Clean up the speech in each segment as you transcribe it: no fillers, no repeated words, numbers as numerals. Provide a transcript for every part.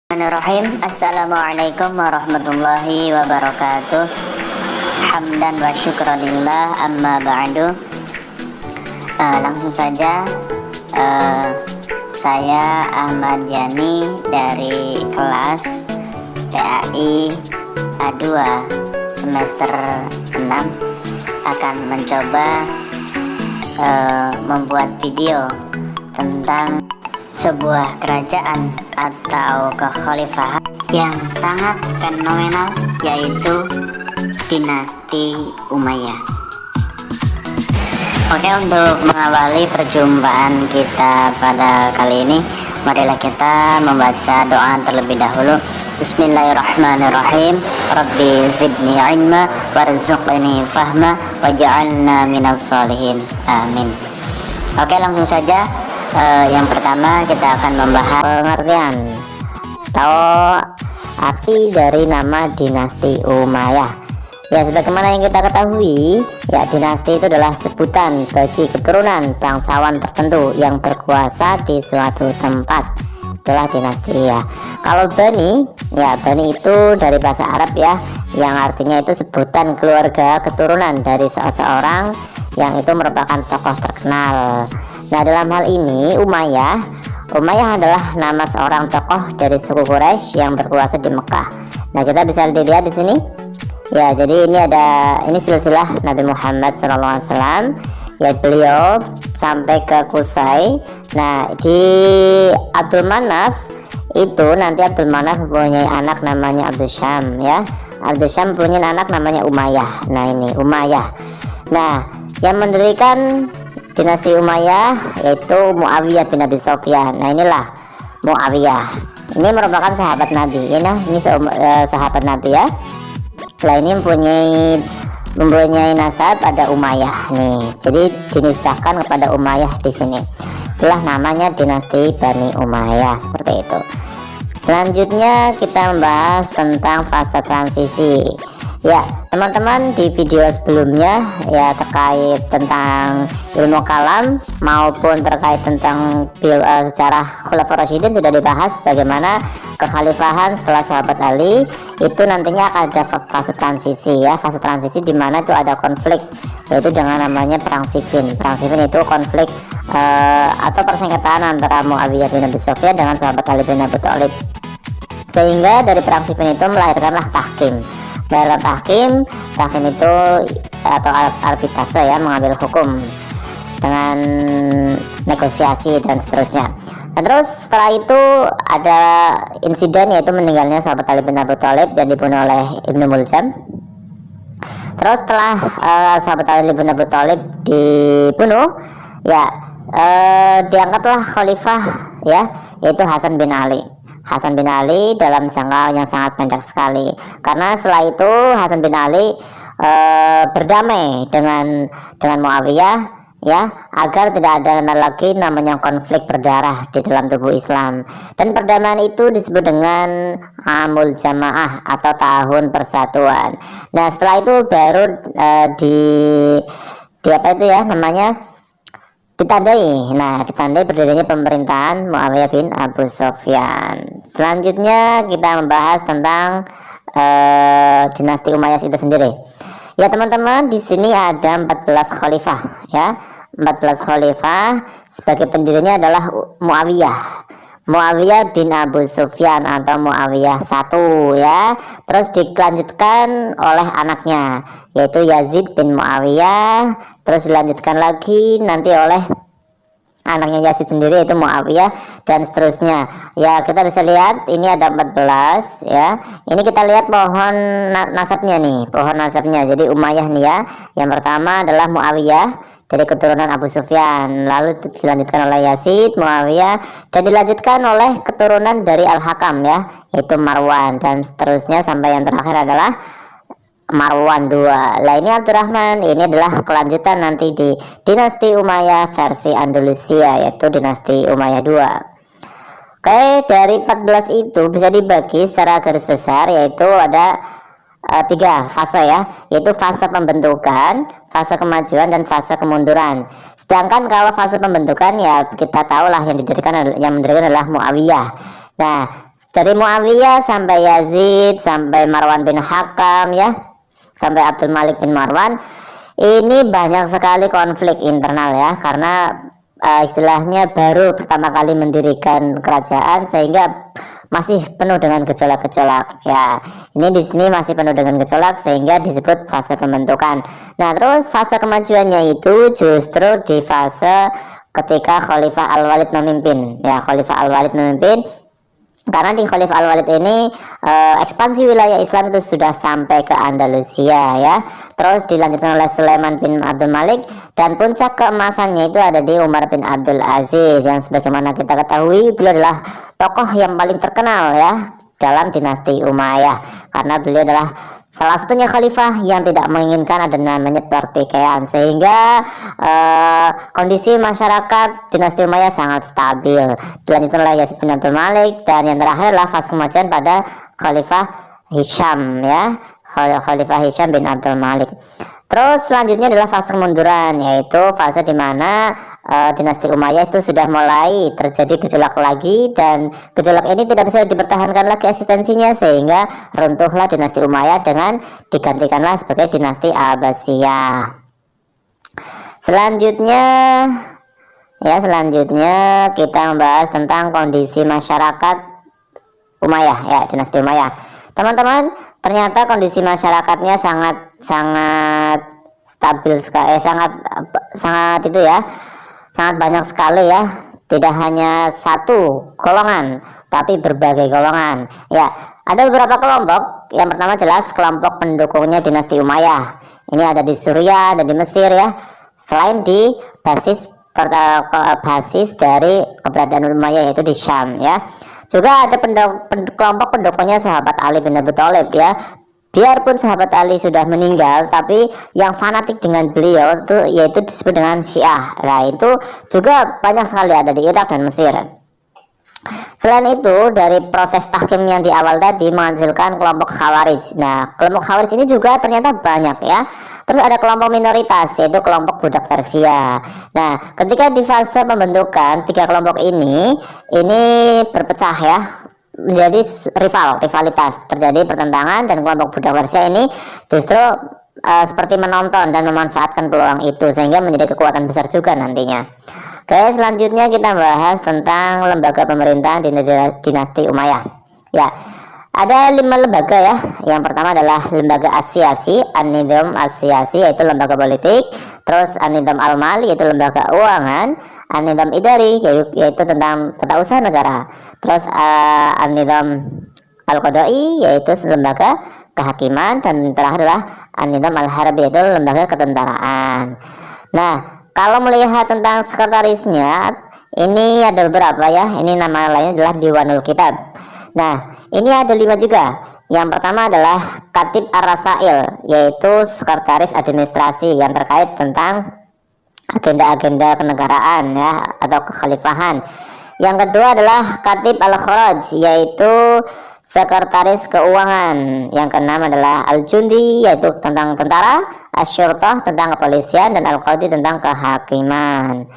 Bismillahirrahmanirrahim. Assalamualaikum warahmatullahi wabarakatuh. Hamdan wa syukranillah, amma ba'du. Langsung saja, saya Ahmad Yani dari kelas PAI A2 semester 6 akan mencoba membuat video tentang sebuah kerajaan atau kekhalifahan yang sangat fenomenal, yaitu dinasti Umayyah. Oke, untuk mengawali perjumpaan kita pada kali ini, marilah kita membaca doa terlebih dahulu. Bismillahirrahmanirrahim. Rabbi zidni ilma warzuqni fahma waj'alna minas sholihin. Amin. Oke, langsung saja. Yang pertama kita akan membahas pengertian atau arti dari nama dinasti Umayyah. Ya, sebagaimana yang kita ketahui, ya, dinasti itu adalah sebutan bagi keturunan bangsawan tertentu yang berkuasa di suatu tempat. Itulah dinasti ya. Kalau Bani, ya, Bani itu dari bahasa Arab ya, yang artinya itu sebutan keluarga keturunan dari seseorang yang itu merupakan tokoh terkenal. Nah, dalam hal ini Umayyah adalah nama seorang tokoh dari suku Quraisy yang berkuasa di Mekah. Nah, kita bisa dilihat di sini. Ya, jadi ini silsilah Nabi Muhammad SAW. Ya, beliau sampai ke Qusay. Nah, di Abdul Manaf itu nanti Abdul Manaf mempunyai anak namanya Abdul Syam ya. Abdul Syam punya anak namanya Umayyah. Nah, ini Umayyah. Nah, yang mendirikan dinasti Umayyah yaitu Muawiyah bin Abi Sufyan. Nah, inilah Muawiyah. Ini merupakan sahabat Nabi. Ini sahabat Nabi ya. Nah, ini mempunyai nasab ada Umayyah nih. Jadi dinisbahkan kepada Umayyah di sini. Itulah namanya dinasti Bani Umayyah, seperti itu. Selanjutnya kita membahas tentang fase transisi. Ya, teman-teman, di video sebelumnya ya terkait tentang ilmu kalam maupun terkait tentang sejarah Khulafaur Rasyidin sudah dibahas bagaimana kekhalifahan setelah sahabat Ali itu nantinya akan ada fase transisi ya, fase transisi di mana itu ada konflik, yaitu dengan namanya perang Siffin. Perang Siffin itu konflik atau persengketaan antara Muawiyah bin Abi Sufyan dengan sahabat Ali bin Abi Thalib, sehingga dari perang Siffin itu melahirkanlah tahkim. Tahkim itu atau arbitrase ya, mengambil hukum dengan negosiasi dan seterusnya. Dan terus setelah itu ada insiden, yaitu meninggalnya sahabat Ali bin Abi Thalib dan dibunuh oleh Ibnu Muljam. Terus setelah sahabat Ali bin Abi Thalib dibunuh, ya diangkatlah khalifah ya, yaitu Hasan bin Ali. Hasan bin Ali dalam jangka yang sangat pendek sekali, karena setelah itu Hasan bin Ali berdamai dengan Muawiyah ya, agar tidak ada lagi namanya konflik berdarah di dalam tubuh Islam. Dan perdamaian itu disebut dengan Amul Jamaah atau tahun persatuan. Nah, setelah itu baru di apa itu ya namanya, ditandai berdirinya pemerintahan Muawiyah bin Abu Sufyan. Selanjutnya kita membahas tentang dinasti Umayyah itu sendiri. Ya, teman-teman, di sini ada 14 khalifah ya. 14 khalifah, sebagai pendirinya adalah Muawiyah bin Abu Sufyan atau Muawiyah 1 ya. Terus dilanjutkan oleh anaknya yaitu Yazid bin Muawiyah. Terus dilanjutkan lagi nanti oleh anaknya Yazid sendiri yaitu Muawiyah, dan seterusnya. Ya, kita bisa lihat ini ada 14 ya. Ini kita lihat pohon nasabnya nih, pohon nasabnya. Jadi Umayyah nih ya. Yang pertama adalah Muawiyah dari keturunan Abu Sufyan, lalu dilanjutkan oleh Yazid, Muawiyah, dan dilanjutkan oleh keturunan dari Al-Hakam ya, yaitu Marwan, dan seterusnya sampai yang terakhir adalah Marwan 2. Nah, ini Abdurrahman. Ini adalah kelanjutan nanti di dinasti Umayyah versi Andalusia, yaitu dinasti Umayyah 2. Oke, dari 14 itu bisa dibagi secara garis besar, yaitu ada 3 fase ya, yaitu fase pembentukan, fase kemajuan, dan fase kemunduran. Sedangkan kalau fase pembentukan ya kita tahulah yang mendirikan adalah Muawiyah. Nah, Dari Muawiyah sampai Yazid sampai Marwan bin Hakam ya, sampai Abdul Malik bin Marwan, ini banyak sekali konflik internal ya, karena istilahnya baru pertama kali mendirikan kerajaan sehingga masih penuh dengan gejolak-gejolak ya. Ini di sini masih penuh dengan gejolak sehingga disebut fase pembentukan. Nah, terus fase kemajuannya itu justru di fase ketika Khalifah Al-Walid memimpin ya. Khalifah Al-Walid memimpin karena di Khalifah Al-Walid ini ekspansi wilayah Islam itu sudah sampai ke Andalusia ya. Terus dilanjutkan oleh Sulaiman bin Abdul Malik, dan puncak keemasannya itu ada di Umar bin Abdul Aziz, yang sebagaimana kita ketahui beliau adalah tokoh yang paling terkenal ya dalam dinasti Umayyah, karena beliau adalah salah satunya khalifah yang tidak menginginkan ada namanya pertikaian, sehingga kondisi masyarakat dinasti Umayyah sangat stabil. Dilanjutkan oleh Yazid bin Abdul Malik, dan yang terakhir adalah fase kemajuan pada Khalifah Hisham ya, Khalifah Hisham bin Abdul Malik. Terus selanjutnya adalah fase kemunduran, yaitu fase di mana dinasti Umayyah itu sudah mulai terjadi gejolak lagi, dan gejolak ini tidak bisa dipertahankan lagi eksistensinya, sehingga runtuhlah dinasti Umayyah dengan digantikanlah sebagai dinasti Abbasiyah. Selanjutnya kita membahas tentang kondisi masyarakat Umayyah ya, dinasti Umayyah. Teman-teman, ternyata kondisi masyarakatnya sangat stabil sekali, sangat itu ya, sangat banyak sekali ya. Tidak hanya satu golongan, tapi berbagai golongan ya. Ada beberapa kelompok. Yang pertama jelas kelompok pendukungnya dinasti Umayyah. Ini ada di Suriah, ada di Mesir ya. Selain di basis dari keberadaan Umayyah, yaitu di Syam ya. Juga ada kelompok pendukungnya sahabat Ali bin Abi Thalib ya. Biarpun sahabat Ali sudah meninggal, tapi yang fanatik dengan beliau itu yaitu disebut dengan Syiah. Nah, itu juga banyak sekali ada di Irak dan Mesir. Selain itu, dari proses tahkim yang di awal tadi menghasilkan kelompok Khawarij. Nah, kelompok Khawarij ini juga ternyata banyak ya. Terus ada kelompok minoritas, yaitu kelompok budak Persia. Nah, ketika di fase pembentukan tiga kelompok ini berpecah ya, menjadi rivalitas, terjadi pertentangan, dan kelompok budak Persia ini justru seperti menonton dan memanfaatkan peluang itu, sehingga menjadi kekuatan besar juga nantinya. Oke, selanjutnya kita bahas tentang lembaga pemerintahan di dinasti Umayyah. Ya, ada 5 lembaga ya. Yang pertama adalah lembaga As-Siyasi, An-Nizam As-Siyasi, yaitu lembaga politik. Terus An-Nizam Al-Mali, yaitu lembaga keuangan. An-Nizam Idari, yaitu tentang tata usaha negara. Terus An-Nizam Al-Qadai, yaitu lembaga kehakiman. Dan terakhir adalah An-Nizam Al-Harbi, yaitu lembaga ketentaraan. Nah, kalau melihat tentang sekretarisnya, ini ada beberapa ya. Ini nama lainnya adalah Diwanul Kitab. Nah, ini ada 5 juga. Yang pertama adalah Katib Ar-Rasail, yaitu sekretaris administrasi yang terkait tentang agenda-agenda kenegaraan ya, atau kekhalifahan. Yang kedua adalah Katib Al-Kharaj, yaitu sekretaris keuangan. Yang keenam adalah Al-Jundi, yaitu tentang tentara, Asy-Syurtah tentang kepolisian, dan Al-Qadi tentang kehakiman.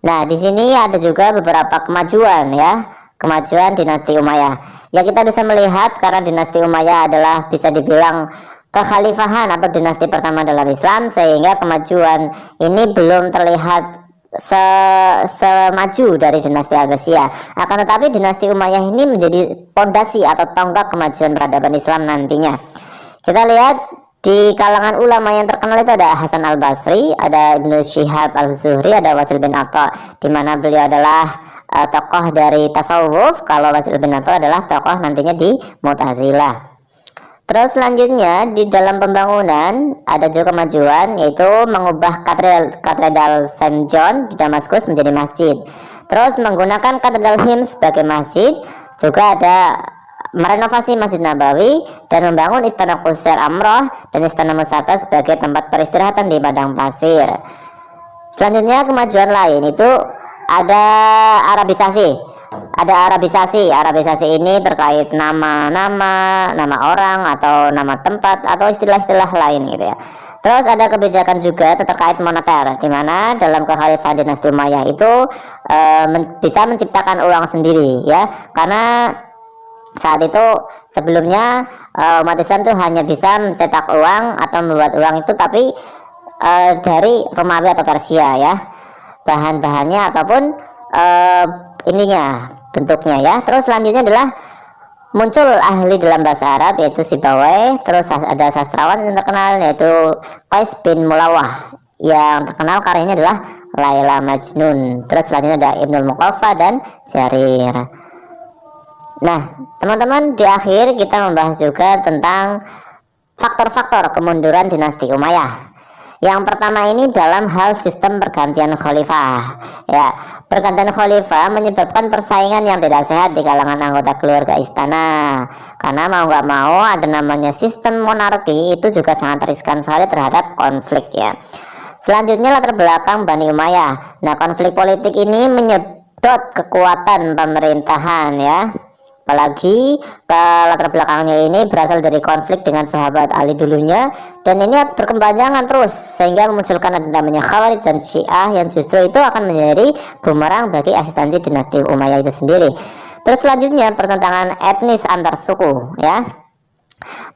Nah, di sini ada juga beberapa kemajuan ya, kemajuan dinasti Umayyah. Ya, kita bisa melihat karena dinasti Umayyah adalah bisa dibilang kekhalifahan atau dinasti pertama dalam Islam, sehingga kemajuan ini belum terlihat semaju dari dinasti Abbasiyah. Akan tetapi dinasti Umayyah ini menjadi pondasi atau tonggak kemajuan peradaban Islam nantinya. Kita lihat di kalangan ulama yang terkenal itu ada Hasan Al-Basri, ada Ibnu Syihab Al-Zuhri, ada Wasil bin Atha, di mana beliau adalah tokoh dari tasawuf, kalau Wasil bin Atha adalah tokoh nantinya di Mu'tazilah. Terus selanjutnya di dalam pembangunan ada juga kemajuan, yaitu mengubah katedral Saint John di Damaskus menjadi masjid. Terus menggunakan katedral Hims sebagai masjid. Juga ada merenovasi Masjid Nabawi dan membangun Istana Qusar Amroh dan Istana Musata sebagai tempat peristirahatan di padang pasir. Selanjutnya kemajuan lain itu ada Arabisasi. Arabisasi ini terkait nama orang atau nama tempat atau istilah-istilah lain gitu ya. Terus ada kebijakan juga terkait moneter, di mana dalam kekhalifahan dinasti Umayyah itu bisa menciptakan uang sendiri ya, karena Saat itu sebelumnya umat Islam tuh hanya bisa mencetak uang atau membuat uang itu tapi dari Romawi atau Persia ya, bahan-bahannya ataupun ininya, bentuknya ya. Terus selanjutnya adalah muncul ahli dalam bahasa Arab yaitu Sibawai. Terus ada sastrawan yang terkenal yaitu Qais bin Mulawah, yang terkenal karyanya adalah Laila Majnun. Terus selanjutnya ada Ibnul Muqaffa dan Jarir. Nah teman-teman, di akhir kita membahas juga tentang faktor-faktor kemunduran dinasti Umayyah. Yang pertama ini dalam hal sistem pergantian khalifah ya. Pergantian khalifah menyebabkan persaingan yang tidak sehat di kalangan anggota keluarga istana, karena mau nggak mau ada namanya sistem monarki itu juga sangat riskan sekali terhadap konflik ya. Selanjutnya latar belakang Bani Umayyah. Nah konflik politik ini menyedot kekuatan pemerintahan ya, apalagi ke latar belakangnya ini berasal dari konflik dengan sahabat Ali dulunya, dan ini berkepanjangan terus sehingga memunculkan ada namanya Khawarij dan Syiah yang justru itu akan menjadi bumerang bagi eksistensi dinasti Umayyah itu sendiri. Terus selanjutnya pertentangan etnis antar suku ya.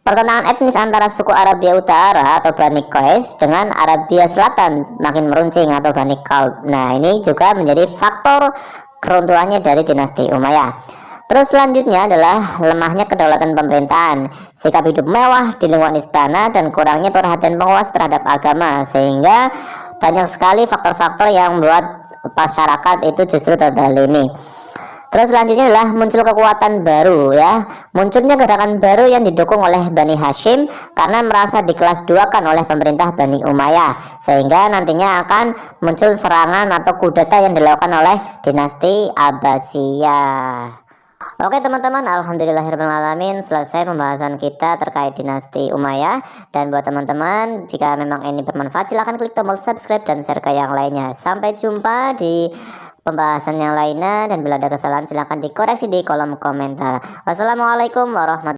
Pertentangan etnis antara suku Arabia Utara atau Bani Qais dengan Arabia Selatan makin meruncing atau Bani Kalb. Nah ini juga menjadi faktor keruntuhannya dari dinasti Umayyah. Terus selanjutnya adalah lemahnya kedaulatan pemerintahan, sikap hidup mewah di lingkungan istana, dan kurangnya perhatian penguasa terhadap agama, sehingga banyak sekali faktor-faktor yang membuat masyarakat itu justru terzalimi. Terus selanjutnya adalah muncul kekuatan baru ya, munculnya gerakan baru yang didukung oleh Bani Hashim karena merasa dikelas duakan oleh pemerintah Bani Umayyah, sehingga nantinya akan muncul serangan atau kudeta yang dilakukan oleh dinasti Abbasiyah. Oke teman-teman, alhamdulillahirrahmanirrahim, selesai pembahasan kita terkait dinasti Umayyah. Dan buat teman-teman, jika memang ini bermanfaat silahkan klik tombol subscribe dan share ke yang lainnya. Sampai jumpa di pembahasan yang lainnya, dan bila ada kesalahan silahkan dikoreksi di kolom komentar. Wassalamualaikum warahmatullahi wabarakatuh.